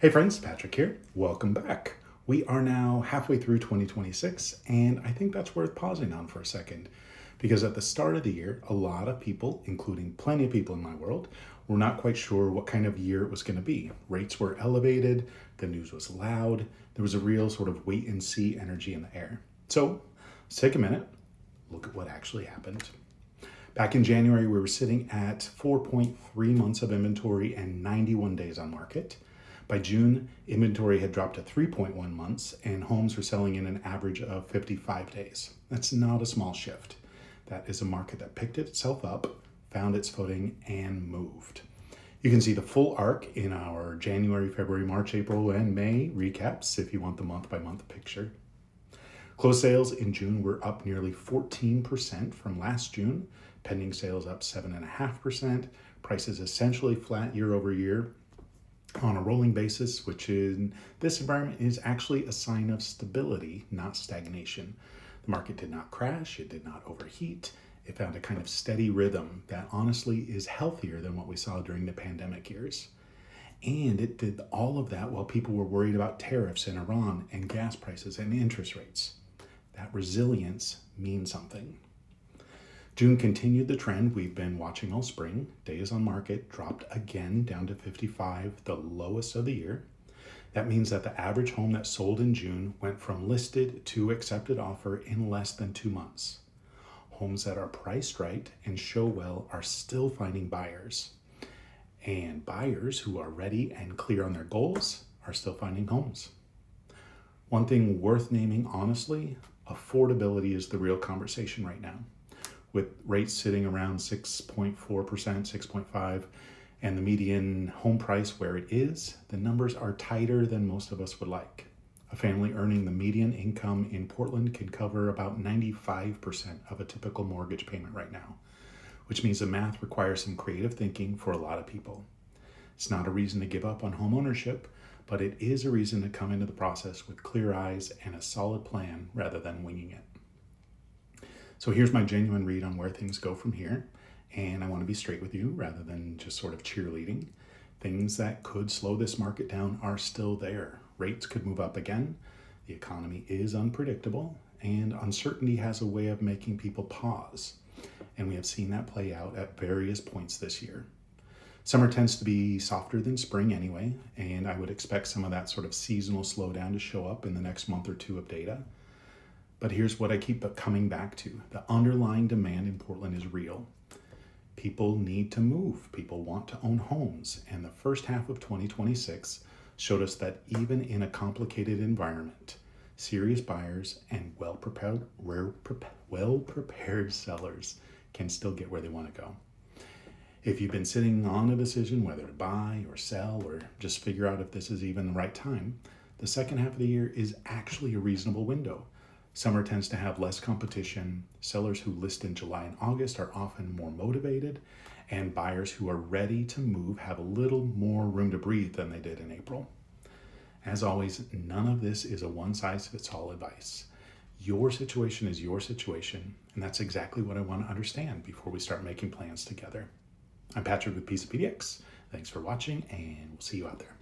Hey friends, Patrick here. Welcome back. We are now halfway through 2026, and I think that's worth pausing on for a second. Because at the start of the year, a lot of people, including plenty of people in my world, were not quite sure what kind of year it was going to be. Rates were elevated, the news was loud, there was a real sort of wait and see energy in the air. So let's take a minute, look at what actually happened. Back in January, we were sitting at 4.3 months of inventory and 91 days on market. By June, inventory had dropped to 3.1 months and homes were selling in an average of 55 days. That's not a small shift. That is a market that picked itself up, found its footing, and moved. You can see the full arc in our January, February, March, April, and May recaps if you want the month-by-month picture. Closed sales in June were up nearly 14% from last June, pending sales up 7.5%, prices essentially flat year over year, on a rolling basis, which in this environment is actually a sign of stability, not stagnation. The market did not crash, it did not overheat, it found a kind of steady rhythm that honestly is healthier than what we saw during the pandemic years. And it did all of that while people were worried about tariffs in Iran and gas prices and interest rates. That resilience means something. June continued the trend we've been watching all spring. Days on market dropped again down to 55, the lowest of the year. That means that the average home that sold in June went from listed to accepted offer in less than 2 months. Homes that are priced right and show well are still finding buyers. And buyers who are ready and clear on their goals are still finding homes. One thing worth naming honestly, affordability is the real conversation right now. With rates sitting around 6.4%, 6.5%, and the median home price where it is, the numbers are tighter than most of us would like. A family earning the median income in Portland can cover about 95% of a typical mortgage payment right now, which means the math requires some creative thinking for a lot of people. It's not a reason to give up on home ownership, but it is a reason to come into the process with clear eyes and a solid plan rather than winging it. So here's my genuine read on where things go from here. And I want to be straight with you rather than just sort of cheerleading. Things that could slow this market down are still there. Rates could move up again. The economy is unpredictable and uncertainty has a way of making people pause. And we have seen that play out at various points this year. Summer tends to be softer than spring anyway, and I would expect some of that sort of seasonal slowdown to show up in the next month or two of data. But here's what I keep coming back to. The underlying demand in Portland is real. People need to move. People want to own homes. And the first half of 2026 showed us that even in a complicated environment, serious buyers and well-prepared sellers can still get where they want to go. If you've been sitting on a decision whether to buy or sell or just figure out if this is even the right time, the second half of the year is actually a reasonable window. Summer tends to have less competition. Sellers who list in July and August are often more motivated, and buyers who are ready to move have a little more room to breathe than they did in April. As always, none of this is a one-size-fits-all advice. Your situation is your situation, and that's exactly what I want to understand before we start making plans together. I'm Patrik with Piece of PDX. Thanks for watching, and we'll see you out there.